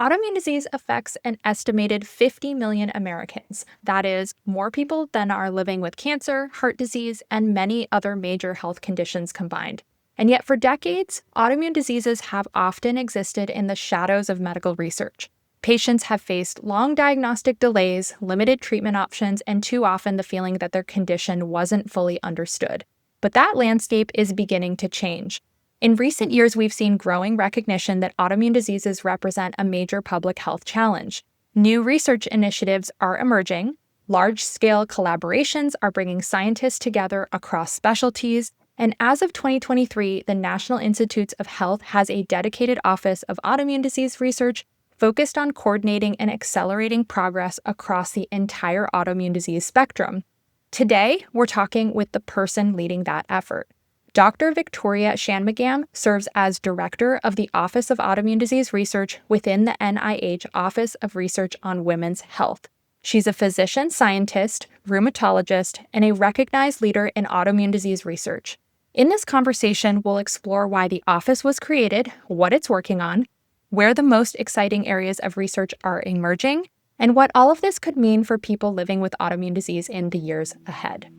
Autoimmune disease affects an estimated 50 million Americans. That is, more people than are living with cancer, heart disease, and many other major health conditions combined. And yet, for decades, autoimmune diseases have often existed in the shadows of medical research. Patients have faced long diagnostic delays, limited treatment options, and too often the feeling that their condition wasn't fully understood. But that landscape is beginning to change. In recent years, we've seen growing recognition that autoimmune diseases represent a major public health challenge. New research initiatives are emerging. Large-scale collaborations are bringing scientists together across specialties. And as of 2023, the National Institutes of Health has a dedicated Office of Autoimmune Disease Research focused on coordinating and accelerating progress across the entire autoimmune disease spectrum. Today, we're talking with the person leading that effort. Dr. Victoria Shanmugam serves as Director of the Office of Autoimmune Disease Research within the NIH Office of Research on Women's Health. She's a physician scientist, rheumatologist, and a recognized leader in autoimmune disease research. In this conversation, we'll explore why the office was created, what it's working on, where the most exciting areas of research are emerging, and what all of this could mean for people living with autoimmune disease in the years ahead.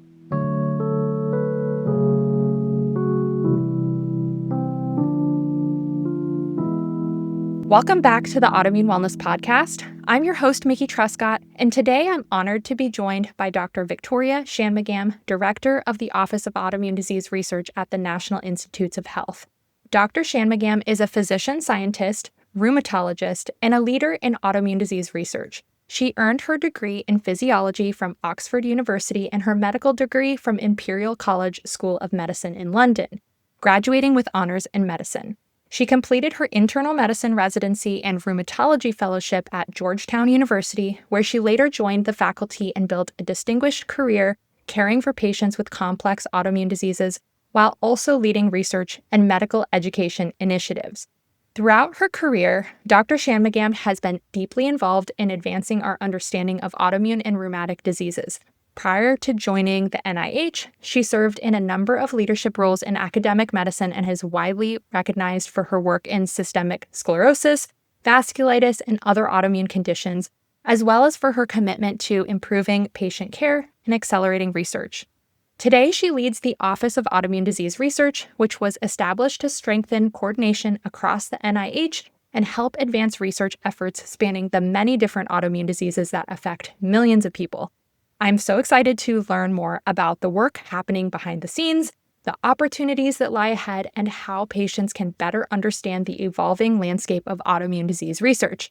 Welcome back to the Autoimmune Wellness Podcast. I'm your host, Mickey Trescott, and today I'm honored to be joined by Dr. Victoria Shanmugam, Director of the Office of Autoimmune Disease Research at the National Institutes of Health. Dr. Shanmugam is a physician scientist, rheumatologist, and a leader in autoimmune disease research. She earned her degree in physiology from Oxford University and her medical degree from Imperial College School of Medicine in London, graduating with honors in medicine. She completed her internal medicine residency and rheumatology fellowship at Georgetown University, where she later joined the faculty and built a distinguished career caring for patients with complex autoimmune diseases, while also leading research and medical education initiatives. Throughout her career, Dr. Shanmugam has been deeply involved in advancing our understanding of autoimmune and rheumatic diseases. Prior to joining the NIH, she served in a number of leadership roles in academic medicine and is widely recognized for her work in systemic sclerosis, vasculitis, and other autoimmune conditions, as well as for her commitment to improving patient care and accelerating research. Today, she leads the Office of Autoimmune Disease Research, which was established to strengthen coordination across the NIH and help advance research efforts spanning the many different autoimmune diseases that affect millions of people. I'm so excited to learn more about the work happening behind the scenes, the opportunities that lie ahead, and how patients can better understand the evolving landscape of autoimmune disease research.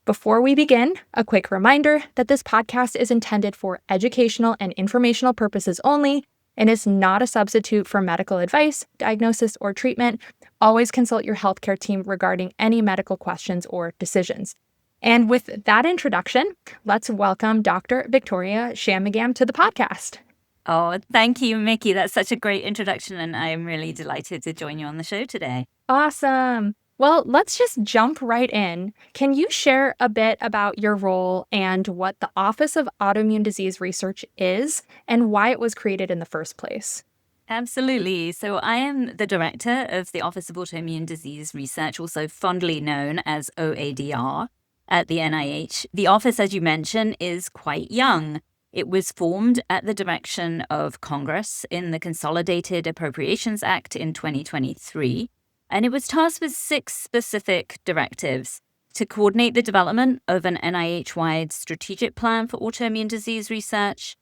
Before we begin, a quick reminder that this podcast is intended for educational and informational purposes only and is not a substitute for medical advice, diagnosis, or treatment. Always consult your healthcare team regarding any medical questions or decisions. And with that introduction, let's welcome Dr. Victoria Shanmugam to the podcast. Oh, thank you, Mickey. That's such a great introduction, and I am really delighted to join you on the show today. Awesome. Well, let's just jump right in. Can you share a bit about your role and what the Office of Autoimmune Disease Research is and why it was created in the first place? Absolutely. So I am the director of the Office of Autoimmune Disease Research, also fondly known as OADR, at the NIH. The office, as you mentioned, is quite young. It was formed at the direction of Congress in the Consolidated Appropriations Act in 2023, and it was tasked with 6 specific directives: to coordinate the development of an NIH-wide strategic plan for autoimmune disease research,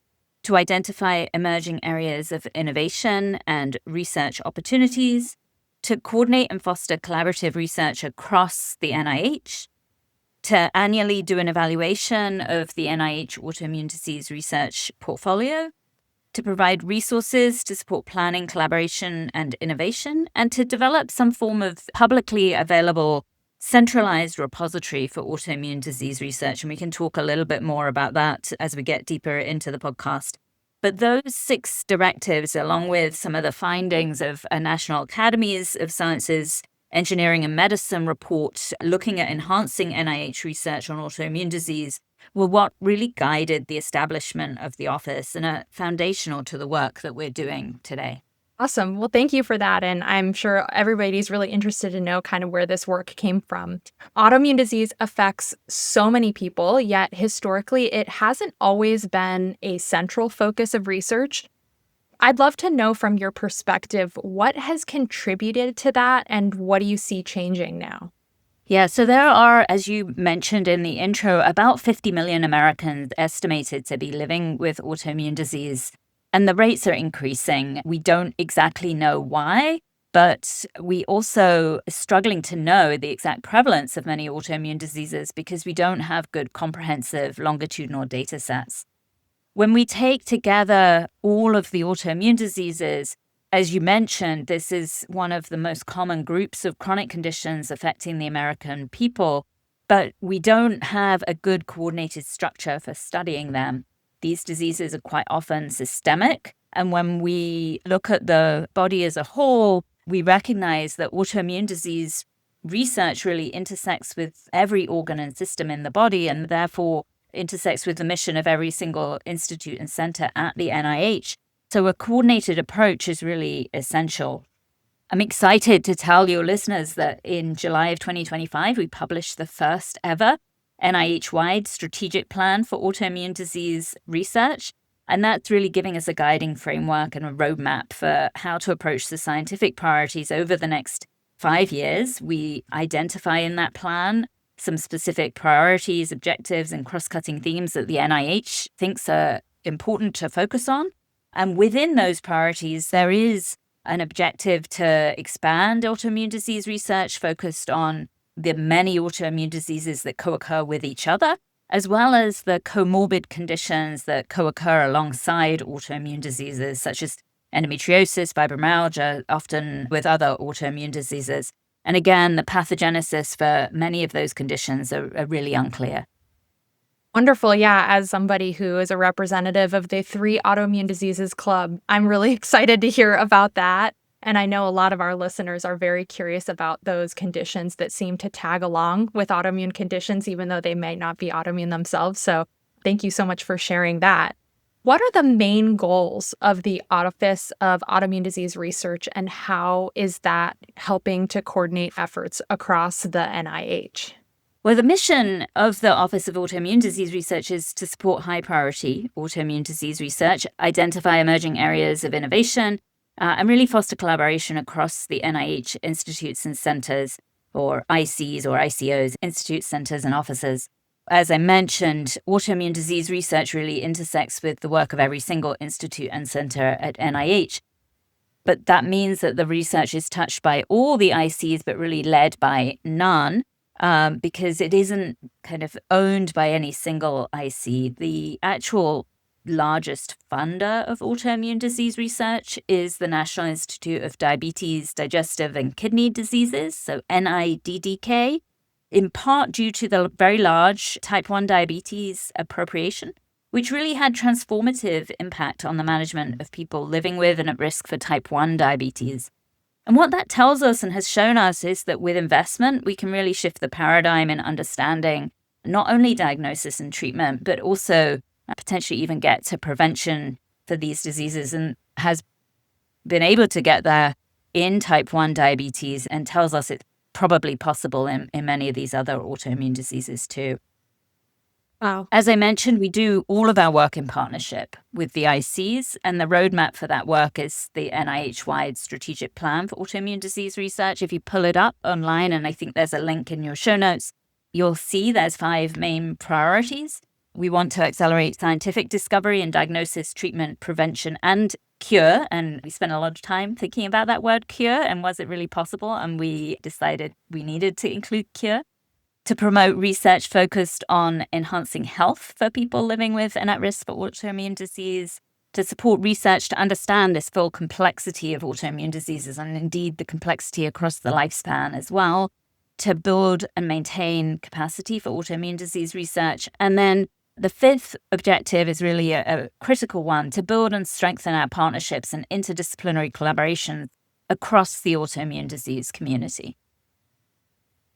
to identify emerging areas of innovation and research opportunities, to coordinate and foster collaborative research across the NIH, to annually do an evaluation of the NIH autoimmune disease research portfolio, to provide resources to support planning, collaboration, and innovation, and to develop some form of publicly available centralized repository for autoimmune disease research. And we can talk a little bit more about that as we get deeper into the podcast. But those 6 directives, along with some of the findings of a National Academies of Sciences Engineering and Medicine report looking at enhancing NIH research on autoimmune disease, were what really guided the establishment of the office and are foundational to the work that we're doing today. Awesome. Well, thank you for that. And I'm sure everybody's really interested to know kind of where this work came from. Autoimmune disease affects so many people, yet historically, it hasn't always been a central focus of research. I'd love to know from your perspective what has contributed to that and what do you see changing now? Yeah, so there are, as you mentioned in the intro, about 50 million Americans estimated to be living with autoimmune disease, and the rates are increasing. We don't exactly know why, but we also are struggling to know the exact prevalence of many autoimmune diseases because we don't have good comprehensive longitudinal data sets. When we take together all of the autoimmune diseases, as you mentioned, this is one of the most common groups of chronic conditions affecting the American people, but we don't have a good coordinated structure for studying them. These diseases are quite often systemic, and when we look at the body as a whole, we recognize that autoimmune disease research really intersects with every organ and system in the body, and therefore intersects with the mission of every single institute and center at the NIH. So a coordinated approach is really essential. I'm excited to tell your listeners that in July of 2025, we published the first ever NIH-wide strategic plan for autoimmune disease research. And that's really giving us a guiding framework and a roadmap for how to approach the scientific priorities over the next 5 years. We identify in that plan some specific priorities, objectives, and cross-cutting themes that the NIH thinks are important to focus on. And within those priorities, there is an objective to expand autoimmune disease research focused on the many autoimmune diseases that co-occur with each other, as well as the comorbid conditions that co-occur alongside autoimmune diseases, such as endometriosis, fibromyalgia, often with other autoimmune diseases. And again, the pathogenesis for many of those conditions are really unclear. Wonderful. Yeah. As somebody who is a representative of the 3 Autoimmune Diseases Club, I'm really excited to hear about that. And I know a lot of our listeners are very curious about those conditions that seem to tag along with autoimmune conditions, even though they may not be autoimmune themselves. So thank you so much for sharing that. What are the main goals of the Office of Autoimmune Disease Research, and how is that helping to coordinate efforts across the NIH? Well, the mission of the Office of Autoimmune Disease Research is to support high-priority autoimmune disease research, identify emerging areas of innovation, and really foster collaboration across the NIH institutes and centers, or ICs or ICOs, institute centers and offices. As I mentioned, autoimmune disease research really intersects with the work of every single institute and center at NIH. But that means that the research is touched by all the ICs, but really led by none. Because it isn't kind of owned by any single IC. The actual largest funder of autoimmune disease research is the National Institute of Diabetes, Digestive and Kidney Diseases, so NIDDK, in part due to the very large type 1 diabetes appropriation, which really had transformative impact on the management of people living with and at risk for type 1 diabetes. And what that tells us and has shown us is that with investment, we can really shift the paradigm in understanding not only diagnosis and treatment, but also potentially even get to prevention for these diseases, and has been able to get there in type 1 diabetes, and tells us it's probably possible in many of these other autoimmune diseases too. Wow. As I mentioned, we do all of our work in partnership with the ICs, and the roadmap for that work is the NIH-wide strategic plan for autoimmune disease research. If you pull it up online, and I think there's a link in your show notes, you'll see there's 5 main priorities. We want to accelerate scientific discovery and diagnosis, treatment, prevention, and cure. And we spent a lot of time thinking about that word cure, and was it really possible? And we decided we needed to include cure. To promote research focused on enhancing health for people living with and at risk for autoimmune disease, to support research to understand this full complexity of autoimmune diseases, and indeed the complexity across the lifespan as well, to build and maintain capacity for autoimmune disease research. And then the 5th objective is really a critical one, to build and strengthen our partnerships and interdisciplinary collaboration across the autoimmune disease community.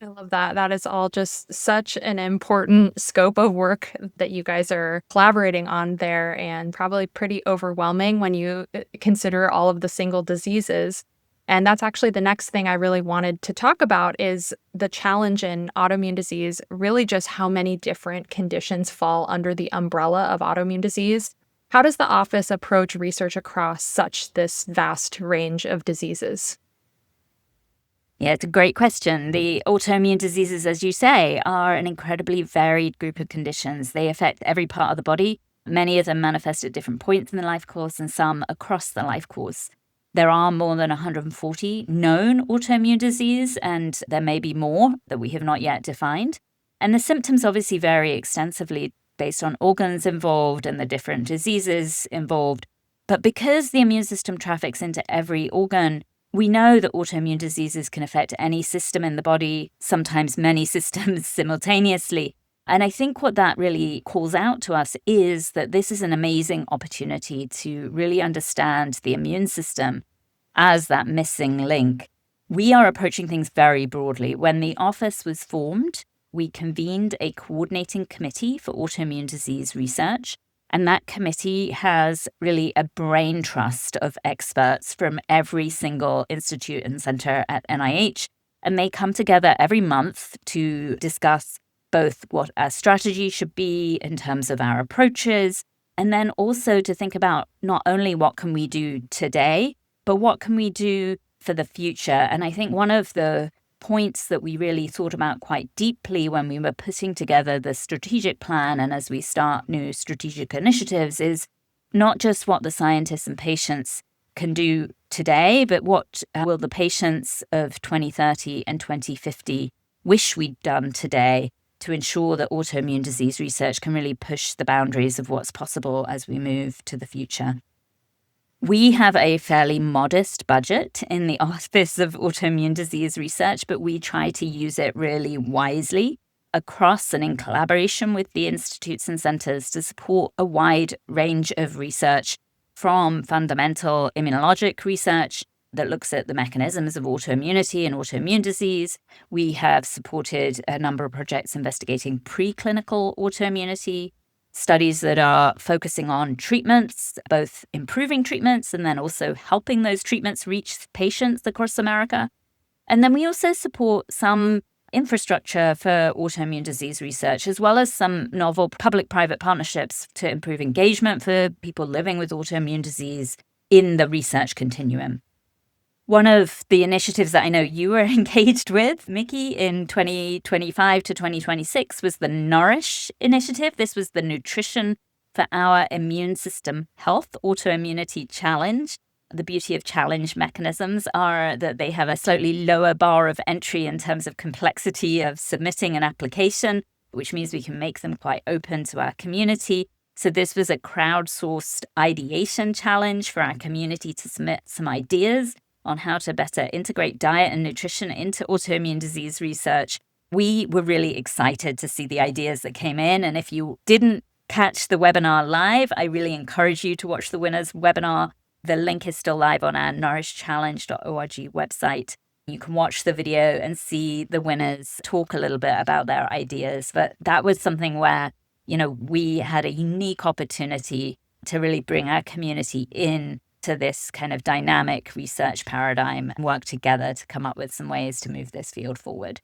I love that. That is all just such an important scope of work that you guys are collaborating on there, and probably pretty overwhelming when you consider all of the single diseases. And that's actually the next thing I really wanted to talk about is the challenge in autoimmune disease, really just how many different conditions fall under the umbrella of autoimmune disease. How does the office approach research across such this vast range of diseases? Yeah, it's a great question. The autoimmune diseases, as you say, are an incredibly varied group of conditions. They affect every part of the body. Many of them manifest at different points in the life course and some across the life course. There are more than 140 known autoimmune disease, and there may be more that we have not yet defined. And the symptoms obviously vary extensively based on organs involved and the different diseases involved. But because the immune system traffics into every organ, we know that autoimmune diseases can affect any system in the body, sometimes many systems simultaneously. And I think what that really calls out to us is that this is an amazing opportunity to really understand the immune system as that missing link. We are approaching things very broadly. When the office was formed, we convened a coordinating committee for autoimmune disease research. And that committee has really a brain trust of experts from every single institute and center at NIH. And they come together every month to discuss both what our strategy should be in terms of our approaches, and then also to think about not only what can we do today, but what can we do for the future. And I think one of the points that we really thought about quite deeply when we were putting together the strategic plan and as we start new strategic initiatives is not just what the scientists and patients can do today, but what will the patients of 2030 and 2050 wish we'd done today to ensure that autoimmune disease research can really push the boundaries of what's possible as we move to the future. We have a fairly modest budget in the Office of Autoimmune Disease Research, but we try to use it really wisely across and in collaboration with the institutes and centers to support a wide range of research, from fundamental immunologic research that looks at the mechanisms of autoimmunity and autoimmune disease. We have supported a number of projects investigating preclinical autoimmunity, studies that are focusing on treatments, both improving treatments and then also helping those treatments reach patients across America. And then we also support some infrastructure for autoimmune disease research, as well as some novel public-private partnerships to improve engagement for people living with autoimmune disease in the research continuum. One of the initiatives that I know you were engaged with, Mickey, in 2025 to 2026 was the NOURISH initiative. This was the Nutrition for Our Immune System Health Autoimmunity Challenge. The beauty of challenge mechanisms are that they have a slightly lower bar of entry in terms of complexity of submitting an application, which means we can make them quite open to our community. So this was a crowdsourced ideation challenge for our community to submit some ideas on how to better integrate diet and nutrition into autoimmune disease research. We were really excited to see the ideas that came in. And if you didn't catch the webinar live, I really encourage you to watch the winner's webinar. The link is still live on our nourishchallenge.org website. You can watch the video and see the winners talk a little bit about their ideas. But that was something where, we had a unique opportunity to really bring our community in to this kind of dynamic research paradigm and work together to come up with some ways to move this field forward.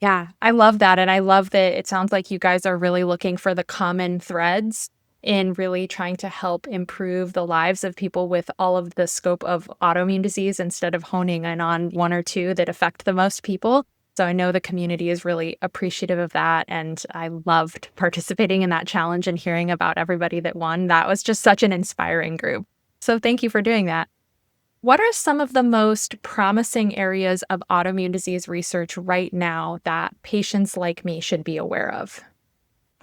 Yeah, I love that. And I love that it sounds like you guys are really looking for the common threads in really trying to help improve the lives of people with all of the scope of autoimmune disease instead of honing in on one or two that affect the most people. So I know the community is really appreciative of that. And I loved participating in that challenge and hearing about everybody that won. That was just such an inspiring group. So thank you for doing that. What are some of the most promising areas of autoimmune disease research right now that patients like me should be aware of?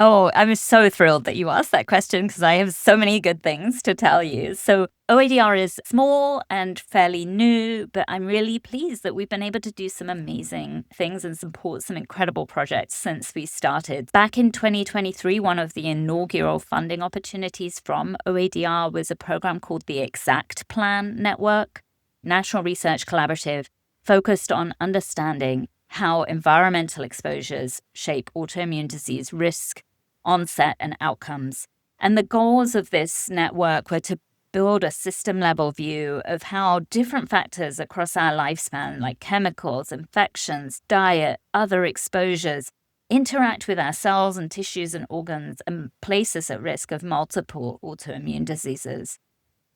Oh, I'm so thrilled that you asked that question because I have so many good things to tell you. So OADR is small and fairly new, but I'm really pleased that we've been able to do some amazing things and support some incredible projects since we started. Back in 2023, one of the inaugural funding opportunities from OADR was a program called the Exact Plan Network, National Research Collaborative, focused on understanding how environmental exposures shape autoimmune disease risk, onset, and outcomes. And the goals of this network were to build a system-level view of how different factors across our lifespan, like chemicals, infections, diet, other exposures, interact with our cells and tissues and organs and place us at risk of multiple autoimmune diseases.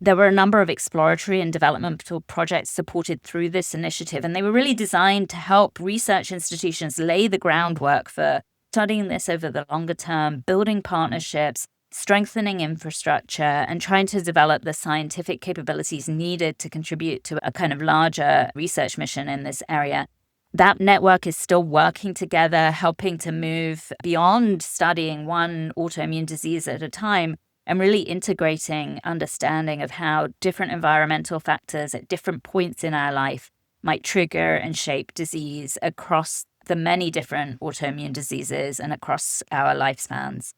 There were a number of exploratory and developmental projects supported through this initiative, and they were really designed to help research institutions lay the groundwork for studying this over the longer term, building partnerships, strengthening infrastructure, and trying to develop the scientific capabilities needed to contribute to a kind of larger research mission in this area. That network is still working together, helping to move beyond studying one autoimmune disease at a time and really integrating understanding of how different environmental factors at different points in our life might trigger and shape disease across the many different autoimmune diseases and across our lifespans.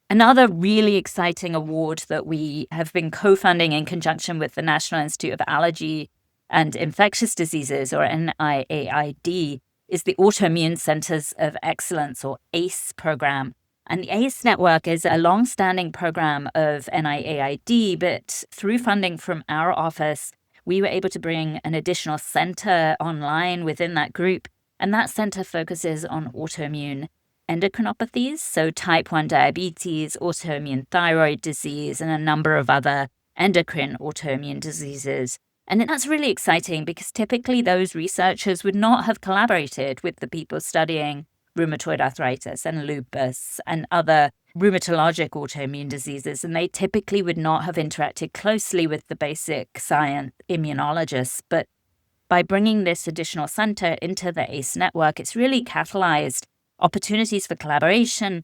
Another really exciting award that we have been co-funding in conjunction with the National Institute of Allergy and Infectious Diseases, or NIAID, is the Autoimmune Centers of Excellence, or ACE program. And the ACE network is a long-standing program of NIAID, but through funding from our office, we were able to bring an additional center online within that group. And that center focuses on autoimmune endocrinopathies, so type 1 diabetes, autoimmune thyroid disease, and a number of other endocrine autoimmune diseases. And that's really exciting because typically those researchers would not have collaborated with the people studying rheumatoid arthritis and lupus and other rheumatologic autoimmune diseases, and they typically would not have interacted closely with the basic science immunologists. But by bringing this additional center into the ACE network, it's really catalyzed opportunities for collaboration,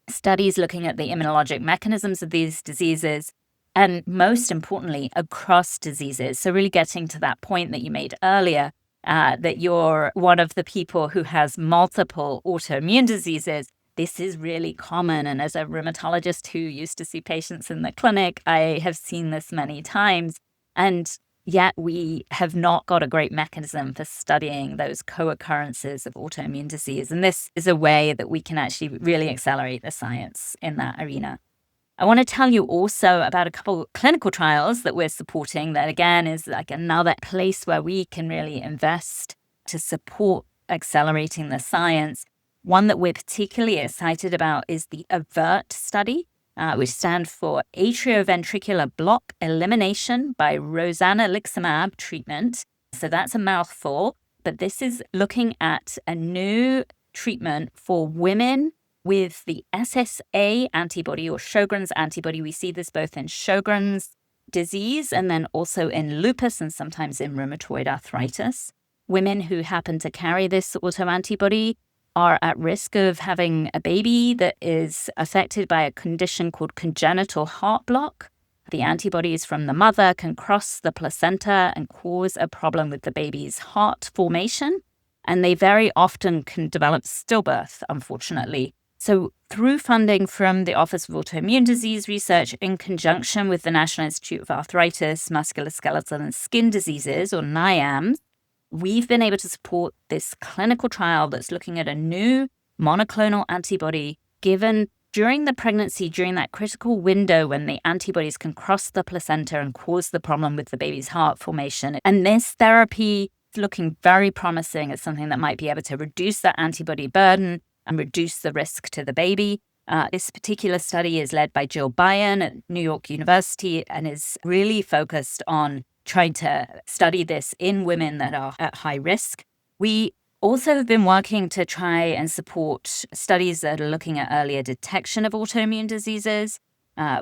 studies looking at the immunologic mechanisms of these diseases, and most importantly, across diseases. So really getting to that point that you made earlier, that you're one of the people who has multiple autoimmune diseases. This is really common. And as a rheumatologist who used to see patients in the clinic, I have seen this many times. And yet we have not got a great mechanism for studying those co-occurrences of autoimmune disease. And this is a way that we can actually really accelerate the science in that arena. I want to tell you also about a couple clinical trials that we're supporting that, again, is like another place where we can really invest to support accelerating the science. One that we're particularly excited about is the AVERT study, which stands for atrioventricular block elimination by rozanoliximab treatment. So that's a mouthful, but this is looking at a new treatment for women with the SSA antibody or Sjogren's antibody. We see this both in Sjogren's disease and then also in lupus and sometimes in rheumatoid arthritis. Women who happen to carry this autoantibody are at risk of having a baby that is affected by a condition called congenital heart block. The antibodies from the mother can cross the placenta and cause a problem with the baby's heart formation, and they very often can develop stillbirth, unfortunately. So through funding from the Office of Autoimmune Disease Research in conjunction with the National Institute of Arthritis, Musculoskeletal and Skin Diseases, or NIAMS, we've been able to support this clinical trial that's looking at a new monoclonal antibody given during the pregnancy, during that critical window when the antibodies can cross the placenta and cause the problem with the baby's heart formation. And this therapy is looking very promising as something that might be able to reduce that antibody burden and reduce the risk to the baby. This particular study is led by Jill Byron at New York University and is really focused on trying to study this in women that are at high risk. We also have been working to try and support studies that are looking at earlier detection of autoimmune diseases.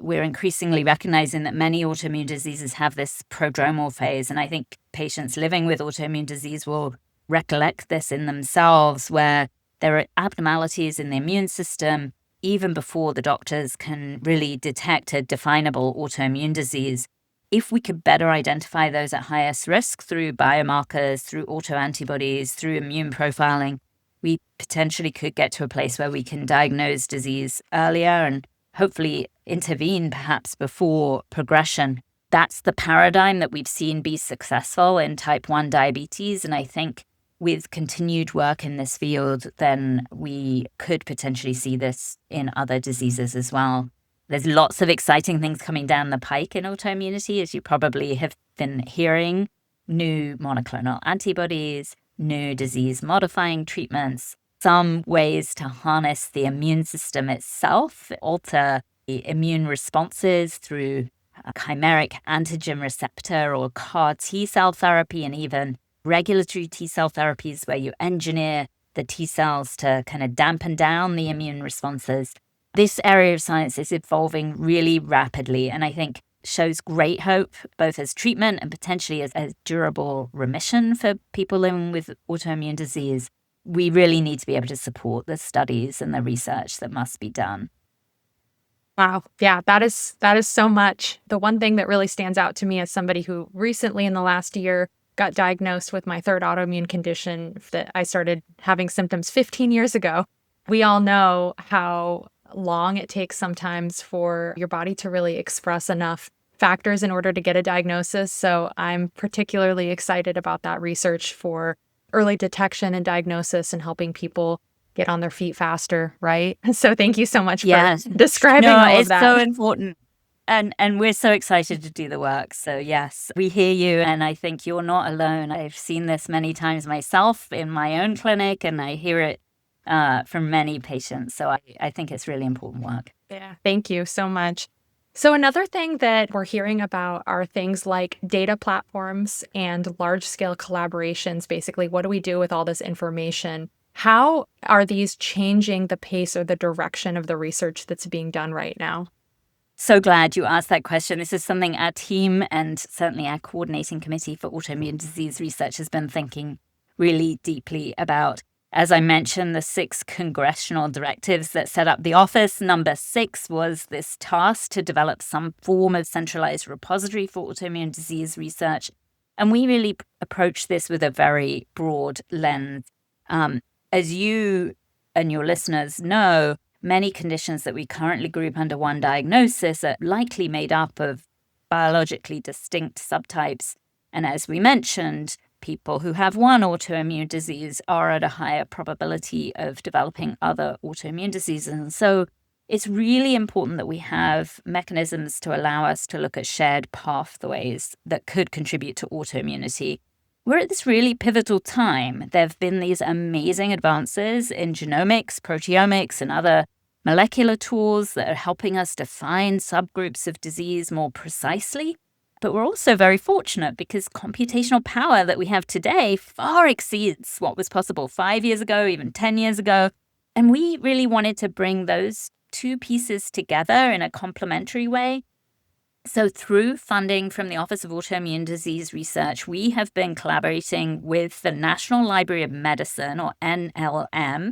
We're increasingly recognizing that many autoimmune diseases have this prodromal phase, and I think patients living with autoimmune disease will recollect this in themselves, where there are abnormalities in the immune system even before the doctors can really detect a definable autoimmune disease. If we could better identify those at highest risk through biomarkers, through autoantibodies, through immune profiling, we potentially could get to a place where we can diagnose disease earlier and hopefully intervene perhaps before progression. That's the paradigm that we've seen be successful in type 1 diabetes, and I think with continued work in this field, then we could potentially see this in other diseases as well. There's lots of exciting things coming down the pike in autoimmunity, as you probably have been hearing. New monoclonal antibodies, new disease-modifying treatments, some ways to harness the immune system itself, alter the immune responses through a chimeric antigen receptor or CAR T-cell therapy, and even regulatory T-cell therapies where you engineer the T-cells to kind of dampen down the immune responses. This area of science is evolving really rapidly, and I think shows great hope, both as treatment and potentially as durable remission for people living with autoimmune disease. We really need to be able to support the studies and the research that must be done. Wow. Yeah, that is so much. The one thing that really stands out to me as somebody who recently in the last year got diagnosed with my third autoimmune condition that I started having symptoms 15 years ago. We all know how long it takes sometimes for your body to really express enough factors in order to get a diagnosis. So I'm particularly excited about that research for early detection and diagnosis and helping people get on their feet faster, right? So thank you so much for describing all of that. No, it's so important. And we're so excited to do the work. So yes, we hear you, and I think you're not alone. I've seen this many times myself in my own clinic, and I hear it from many patients. So I think it's really important work. Yeah, thank you so much. So another thing that we're hearing about are things like data platforms and large-scale collaborations. Basically, what do we do with all this information? How are these changing the pace or the direction of the research that's being done right now? So glad you asked that question. This is something our team and certainly our coordinating committee for autoimmune disease research has been thinking really deeply about. As I mentioned, the 6 congressional directives that set up the office, number 6 was this task to develop some form of centralized repository for autoimmune disease research. And we really approach this with a very broad lens. As you and your listeners know, many conditions that we currently group under one diagnosis are likely made up of biologically distinct subtypes. And as we mentioned, people who have one autoimmune disease are at a higher probability of developing other autoimmune diseases. And so it's really important that we have mechanisms to allow us to look at shared pathways that could contribute to autoimmunity. We're at this really pivotal time. There have been these amazing advances in genomics, proteomics, and other molecular tools that are helping us define subgroups of disease more precisely. But we're also very fortunate because computational power that we have today far exceeds what was possible 5 years ago, even 10 years ago. And we really wanted to bring those two pieces together in a complementary way. So through funding from the Office of Autoimmune Disease Research, we have been collaborating with the National Library of Medicine, or NLM,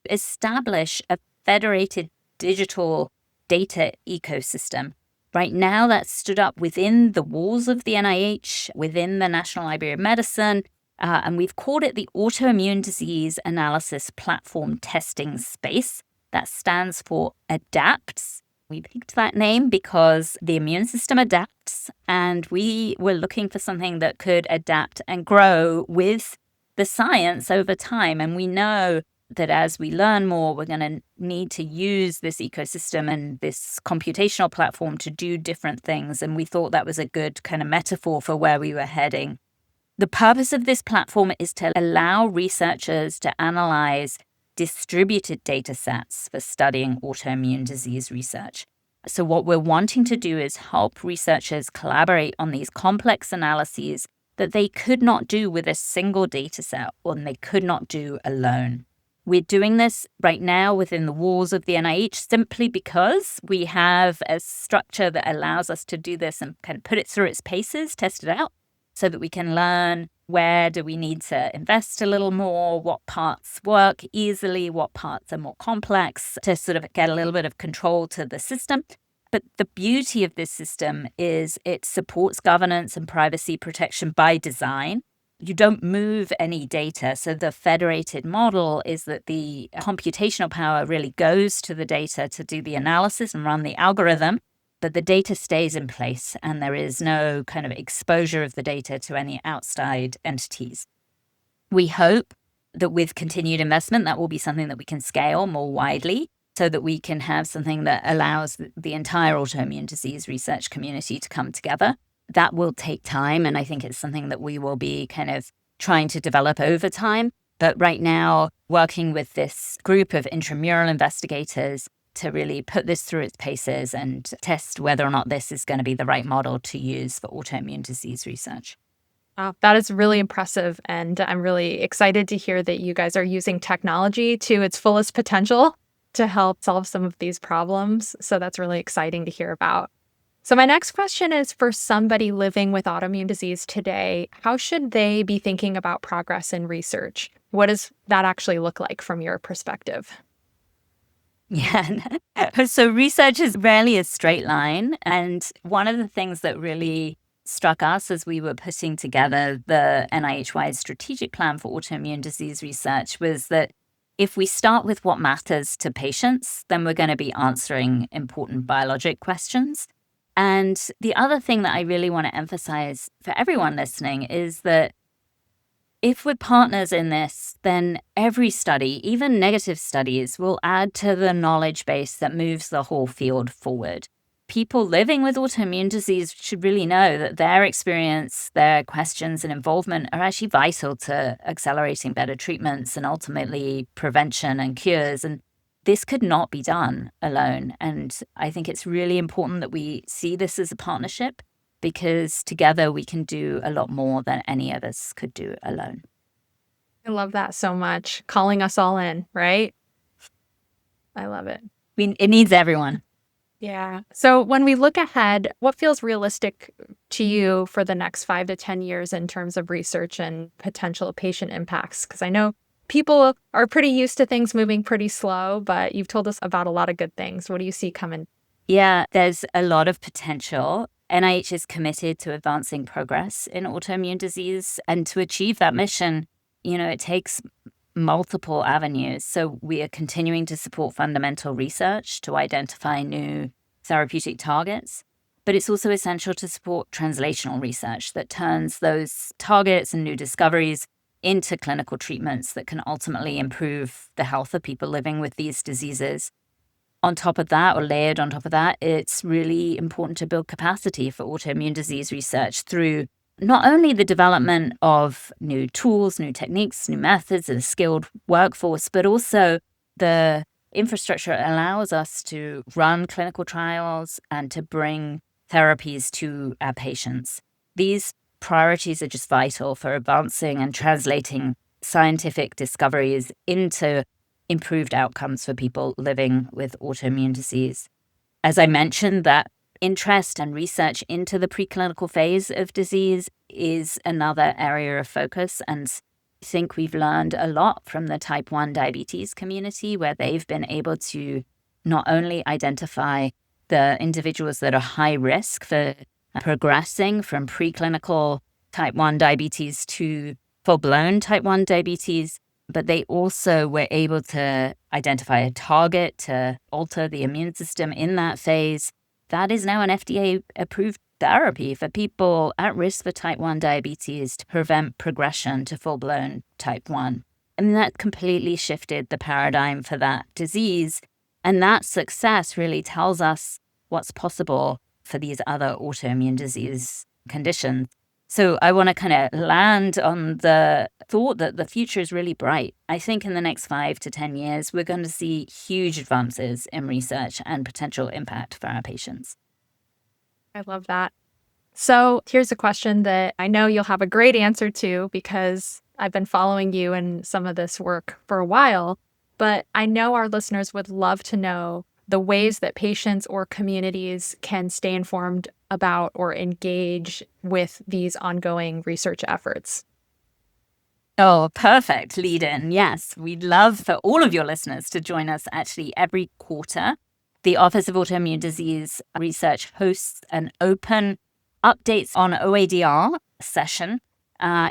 to establish a federated digital data ecosystem. Right now, that's stood up within the walls of the NIH, within the National Library of Medicine, and we've called it the Autoimmune Disease Analysis Platform Testing Space. That stands for ADAPTS. We picked that name because the immune system adapts, and we were looking for something that could adapt and grow with the science over time. And we know that as we learn more, we're going to need to use this ecosystem and this computational platform to do different things. And we thought that was a good kind of metaphor for where we were heading. The purpose of this platform is to allow researchers to analyze distributed data sets for studying autoimmune disease research. So what we're wanting to do is help researchers collaborate on these complex analyses that they could not do with a single data set or they could not do alone. We're doing this right now within the walls of the NIH simply because we have a structure that allows us to do this and kind of put it through its paces, test it out, so that we can learn where do we need to invest a little more, what parts work easily, what parts are more complex, to sort of get a little bit of control to the system. But the beauty of this system is it supports governance and privacy protection by design. You don't move any data. So the federated model is that the computational power really goes to the data to do the analysis and run the algorithm, but the data stays in place and there is no kind of exposure of the data to any outside entities. We hope that with continued investment, that will be something that we can scale more widely so that we can have something that allows the entire autoimmune disease research community to come together. That will take time, and I think it's something that we will be kind of trying to develop over time. But right now, working with this group of intramural investigators to really put this through its paces and test whether or not this is going to be the right model to use for autoimmune disease research. That is really impressive, and I'm really excited to hear that you guys are using technology to its fullest potential to help solve some of these problems. So that's really exciting to hear about. So my next question is for somebody living with autoimmune disease today, how should they be thinking about progress in research? What does that actually look like from your perspective? Yeah. So research is rarely a straight line. And one of the things that really struck us as we were putting together the NIH-wide strategic plan for autoimmune disease research was that if we start with what matters to patients, then we're going to be answering important biologic questions. And the other thing that I really want to emphasize for everyone listening is that if we're partners in this, then every study, even negative studies, will add to the knowledge base that moves the whole field forward. People living with autoimmune disease should really know that their experience, their questions and involvement are actually vital to accelerating better treatments and ultimately prevention and cures. And this could not be done alone. And I think it's really important that we see this as a partnership, because together we can do a lot more than any of us could do alone. I love that so much. Calling us all in, right? I love it. It needs everyone. Yeah. So when we look ahead, what feels realistic to you for the next 5 to 10 years in terms of research and potential patient impacts? Because I know people are pretty used to things moving pretty slow, but you've told us about a lot of good things. What do you see coming? Yeah, there's a lot of potential. NIH is committed to advancing progress in autoimmune disease, and to achieve that mission, it takes multiple avenues. So we are continuing to support fundamental research to identify new therapeutic targets, but it's also essential to support translational research that turns those targets and new discoveries into clinical treatments that can ultimately improve the health of people living with these diseases. On top of that, or layered on top of that, it's really important to build capacity for autoimmune disease research through not only the development of new tools, new techniques, new methods, and a skilled workforce, but also the infrastructure allows us to run clinical trials and to bring therapies to our patients. These priorities are just vital for advancing and translating scientific discoveries into improved outcomes for people living with autoimmune disease. As I mentioned, that interest and research into the preclinical phase of disease is another area of focus. And I think we've learned a lot from the type 1 diabetes community, where they've been able to not only identify the individuals that are high risk for progressing from preclinical type 1 diabetes to full-blown type 1 diabetes, but they also were able to identify a target to alter the immune system in that phase. That is now an FDA-approved therapy for people at risk for type 1 diabetes to prevent progression to full-blown type 1. And that completely shifted the paradigm for that disease. And that success really tells us what's possible for these other autoimmune disease conditions. So I want to kind of land on the thought that the future is really bright. I think in the next 5 to 10 years, we're going to see huge advances in research and potential impact for our patients. I love that. So here's a question that I know you'll have a great answer to, because I've been following you and some of this work for a while, but I know our listeners would love to know the ways that patients or communities can stay informed about or engage with these ongoing research efforts. Oh, perfect lead in. Yes, we'd love for all of your listeners to join us actually every quarter. The Office of Autoimmune Disease Research hosts an open updates on OADR session.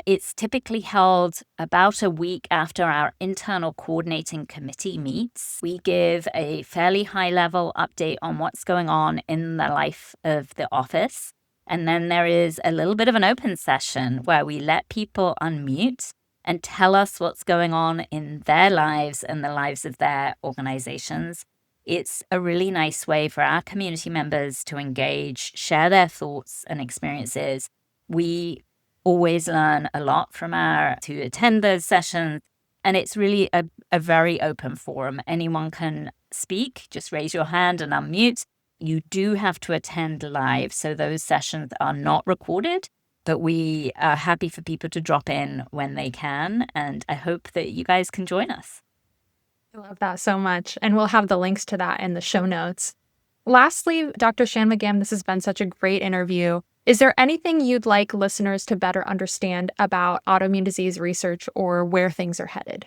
It's typically held about a week after our internal coordinating committee meets. We give a fairly high-level update on what's going on in the life of the office. And then there is a little bit of an open session where we let people unmute and tell us what's going on in their lives and the lives of their organizations. It's a really nice way for our community members to engage, share their thoughts and experiences. We always learn a lot from to attend those sessions, and it's really a very open forum. Anyone can speak, just raise your hand and unmute. You do have to attend live, so those sessions are not recorded, but we are happy for people to drop in when they can, and I hope that you guys can join us. I love that so much, and we'll have the links to that in the show notes. Lastly, Dr. Shanmugam, this has been such a great interview. Is there anything you'd like listeners to better understand about autoimmune disease research or where things are headed?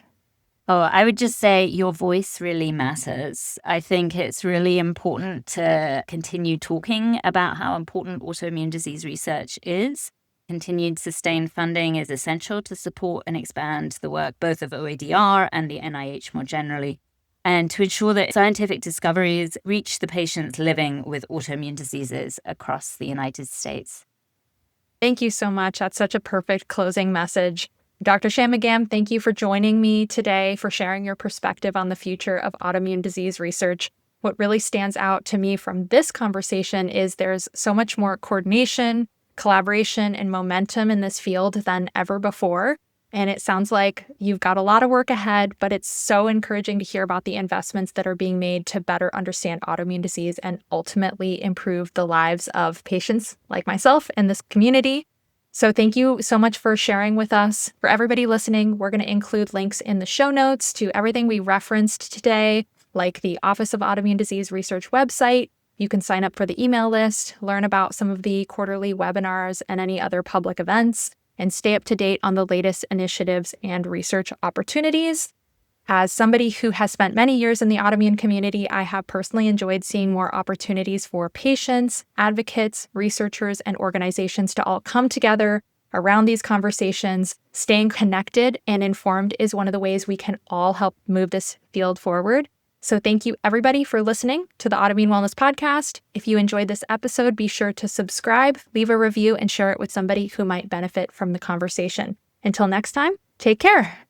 Oh, I would just say your voice really matters. I think it's really important to continue talking about how important autoimmune disease research is. Continued sustained funding is essential to support and expand the work both of OADR and the NIH more generally, and to ensure that scientific discoveries reach the patients living with autoimmune diseases across the United States. Thank you so much. That's such a perfect closing message. Dr. Shanmugam, thank you for joining me today, for sharing your perspective on the future of autoimmune disease research. What really stands out to me from this conversation is there's so much more coordination, collaboration, and momentum in this field than ever before. And it sounds like you've got a lot of work ahead, but it's so encouraging to hear about the investments that are being made to better understand autoimmune disease and ultimately improve the lives of patients like myself in this community. So thank you so much for sharing with us. For everybody listening, we're going to include links in the show notes to everything we referenced today, like the Office of Autoimmune Disease Research website. You can sign up for the email list, learn about some of the quarterly webinars and any other public events, and stay up to date on the latest initiatives and research opportunities. As somebody who has spent many years in the autoimmune community, I have personally enjoyed seeing more opportunities for patients, advocates, researchers, and organizations to all come together around these conversations. Staying connected and informed is one of the ways we can all help move this field forward. So thank you, everybody, for listening to the Autoimmune Wellness Podcast. If you enjoyed this episode, be sure to subscribe, leave a review, and share it with somebody who might benefit from the conversation. Until next time, take care.